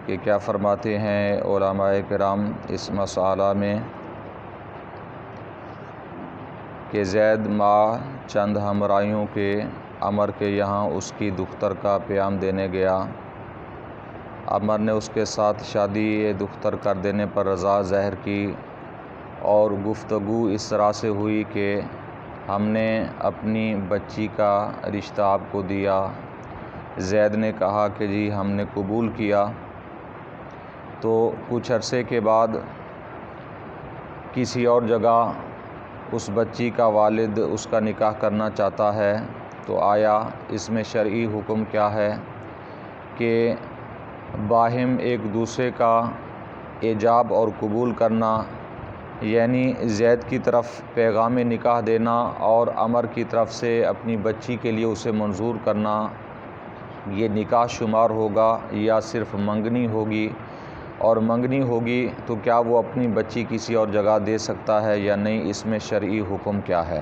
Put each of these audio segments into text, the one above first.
کہ کیا فرماتے ہیں علماء کرام اس مسئلہ میں کہ زید ماہ چند ہمراہیوں کے عمر کے یہاں اس کی دختر کا پیام دینے گیا۔ عمر نے اس کے ساتھ شادی دختر کر دینے پر رضا ظاہر کی اور گفتگو اس طرح سے ہوئی کہ ہم نے اپنی بچی کا رشتہ آپ کو دیا۔ زید نے کہا کہ جی ہم نے قبول کیا۔ تو کچھ عرصے کے بعد کسی اور جگہ اس بچی کا والد اس کا نکاح کرنا چاہتا ہے، تو آیا اس میں شرعی حکم کیا ہے کہ باہم ایک دوسرے کا ایجاب اور قبول کرنا، یعنی زید کی طرف پیغام نکاح دینا اور عمر کی طرف سے اپنی بچی کے لیے اسے منظور کرنا، یہ نکاح شمار ہوگا یا صرف منگنی ہوگی؟ اور منگنی ہوگی تو کیا وہ اپنی بچی کسی اور جگہ دے سکتا ہے یا نہیں؟ اس میں شرعی حکم کیا ہے؟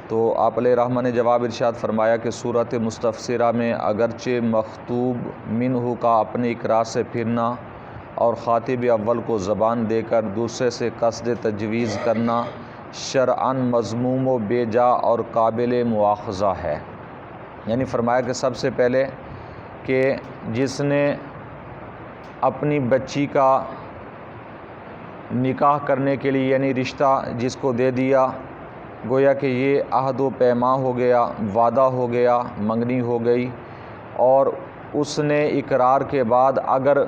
تو آپ علیہ رحمہ نے جواب ارشاد فرمایا کہ صورت مستفسرہ میں اگرچہ مخطوب منہ کا اپنے اقرار سے پھرنا اور خاطب اول کو زبان دے کر دوسرے سے قصد تجویز کرنا شرعاً مذموم و بے جا اور قابل مواخذہ ہے۔ یعنی فرمایا کہ سب سے پہلے کہ جس نے اپنی بچی کا نکاح کرنے کے لیے یعنی رشتہ جس کو دے دیا، گویا کہ یہ عہد و پیما ہو گیا، وعدہ ہو گیا، منگنی ہو گئی، اور اس نے اقرار کے بعد اگر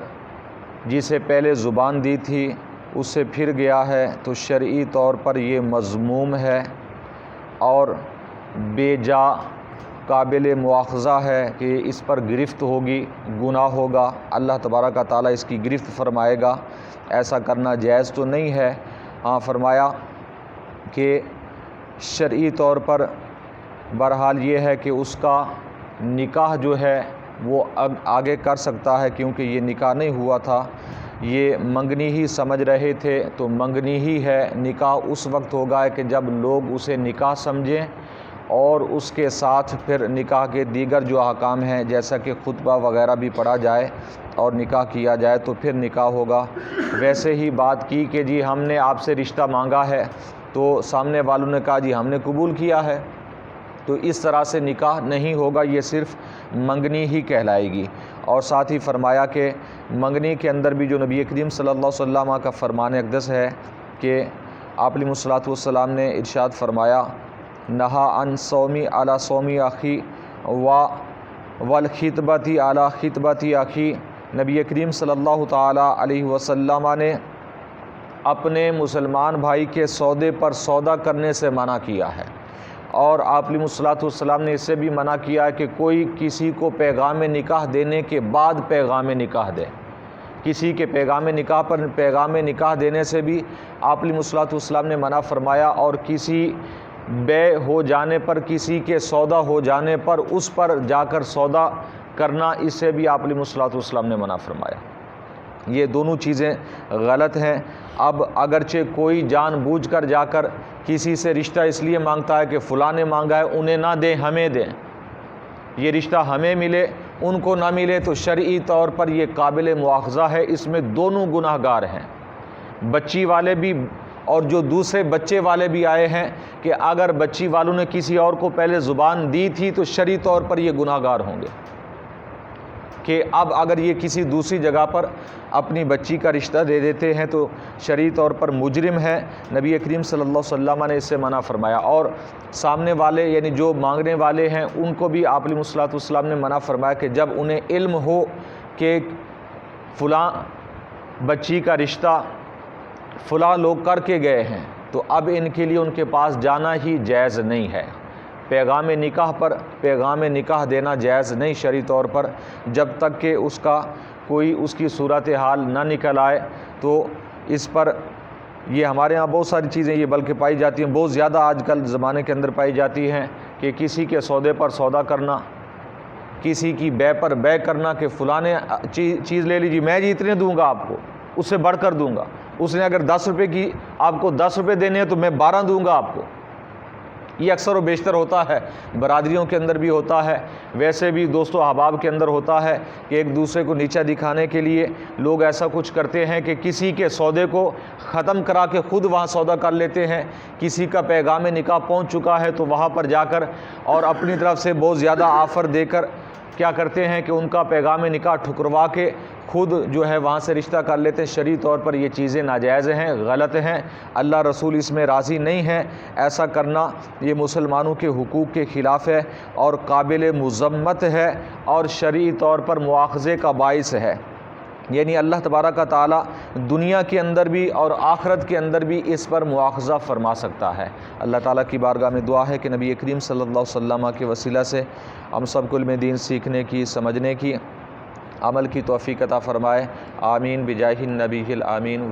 جسے پہلے زبان دی تھی اس سے پھر گیا ہے تو شرعی طور پر یہ مذموم ہے اور بے جا قابل مواخذہ ہے کہ اس پر گرفت ہوگی، گناہ ہوگا، اللہ تبارک و تعالیٰ اس کی گرفت فرمائے گا۔ ایسا کرنا جائز تو نہیں ہے۔ ہاں فرمایا کہ شرعی طور پر بہرحال یہ ہے کہ اس کا نکاح جو ہے وہ آگے کر سکتا ہے، کیونکہ یہ نکاح نہیں ہوا تھا، یہ منگنی ہی سمجھ رہے تھے، تو منگنی ہی ہے۔ نکاح اس وقت ہوگا کہ جب لوگ اسے نکاح سمجھیں اور اس کے ساتھ پھر نکاح کے دیگر جو احکام ہیں جیسا کہ خطبہ وغیرہ بھی پڑھا جائے اور نکاح کیا جائے تو پھر نکاح ہوگا۔ ویسے ہی بات کی کہ جی ہم نے آپ سے رشتہ مانگا ہے تو سامنے والوں نے کہا جی ہم نے قبول کیا ہے، تو اس طرح سے نکاح نہیں ہوگا، یہ صرف منگنی ہی کہلائے گی۔ اور ساتھ ہی فرمایا کہ منگنی کے اندر بھی جو نبی کریم صلی اللہ علیہ وسلم کا فرمان اقدس ہے کہ آپ علیہ الصلوۃ والسلام نے ارشاد فرمایا نہا عن صومی علی صومی اخی والخطبتی علی خطبتی اخی۔ نبی کریم صلی اللہ تعالیٰ علیہ وسلم نے اپنے مسلمان بھائی کے سودے پر سودا کرنے سے منع کیا ہے، اور آپ علیہ الصلوۃ والسلام نے اس سے بھی منع کیا ہے کہ کوئی کسی کو پیغام نکاح دینے کے بعد پیغام نکاح دے۔ کسی کے پیغام نکاح پر پیغام نکاح دینے سے بھی آپ علیہ الصلوۃ والسلام نے منع فرمایا، اور کسی بے ہو جانے پر، کسی کے سودا ہو جانے پر اس پر جا کر سودا کرنا، اس سے بھی آپ علیہ الصلوۃ والسلام نے منع فرمایا۔ یہ دونوں چیزیں غلط ہیں۔ اب اگرچہ کوئی جان بوجھ کر جا کر کسی سے رشتہ اس لیے مانگتا ہے کہ فلاں نے مانگا ہے انہیں نہ دیں ہمیں دیں، یہ رشتہ ہمیں ملے ان کو نہ ملے، تو شرعی طور پر یہ قابل مواخذہ ہے۔ اس میں دونوں گناہ گار ہیں، بچی والے بھی اور جو دوسرے بچے والے بھی آئے ہیں، کہ اگر بچی والوں نے کسی اور کو پہلے زبان دی تھی تو شرعی طور پر یہ گناہ گار ہوں گے، کہ اب اگر یہ کسی دوسری جگہ پر اپنی بچی کا رشتہ دے دیتے ہیں تو شرعی طور پر مجرم ہے۔ نبی کریم صلی اللہ علیہ وسلم نے اس سے منع فرمایا، اور سامنے والے یعنی جو مانگنے والے ہیں ان کو بھی آپ علیہ الصلوۃ والسلام نے منع فرمایا کہ جب انہیں علم ہو کہ فلاں بچی کا رشتہ فلاں لوگ کر کے گئے ہیں تو اب ان کے لیے ان کے پاس جانا ہی جائز نہیں ہے۔ پیغام نکاح پر پیغام نکاح دینا جائز نہیں شرعی طور پر، جب تک کہ اس کا کوئی اس کی صورتحال نہ نکل آئے۔ تو اس پر یہ ہمارے ہاں بہت ساری چیزیں یہ بلکہ پائی جاتی ہیں، بہت زیادہ آج کل زمانے کے اندر پائی جاتی ہیں، کہ کسی کے سودے پر سودا کرنا، کسی کی بے پر بے کرنا، کہ فلاں نے چیز لے لیجیے میں جی اتنے دوں گا آپ کو، اس سے بڑھ کر دوں گا، اس نے اگر 10 روپے کی آپ کو 10 روپے دینے ہیں تو میں 12 دوں گا آپ کو۔ یہ اکثر و بیشتر ہوتا ہے، برادریوں کے اندر بھی ہوتا ہے، ویسے بھی دوست و احباب کے اندر ہوتا ہے کہ ایک دوسرے کو نیچا دکھانے کے لیے لوگ ایسا کچھ کرتے ہیں کہ کسی کے سودے کو ختم کرا کے خود وہاں سودا کر لیتے ہیں۔ کسی کا پیغام نکاح پہنچ چکا ہے تو وہاں پر جا کر اور اپنی طرف سے بہت زیادہ آفر دے کر کیا کرتے ہیں کہ ان کا پیغام نکاح ٹھکروا کے خود جو ہے وہاں سے رشتہ کر لیتے ہیں۔ شرعی طور پر یہ چیزیں ناجائز ہیں، غلط ہیں، اللہ رسول اس میں راضی نہیں ہیں۔ ایسا کرنا یہ مسلمانوں کے حقوق کے خلاف ہے اور قابل مذمت ہے اور شرعی طور پر مواخذے کا باعث ہے۔ یعنی اللہ تبارک و تعالی دنیا کے اندر بھی اور آخرت کے اندر بھی اس پر مواخذہ فرما سکتا ہے۔ اللہ تعالیٰ کی بارگاہ میں دعا ہے کہ نبی کریم صلی اللہ علیہ وسلم کے وسیلہ سے ہم سب کو علم دین سیکھنے کی، سمجھنے کی، عمل کی توفیق عطا فرمائے۔ آمین بجاہ النبی الامین۔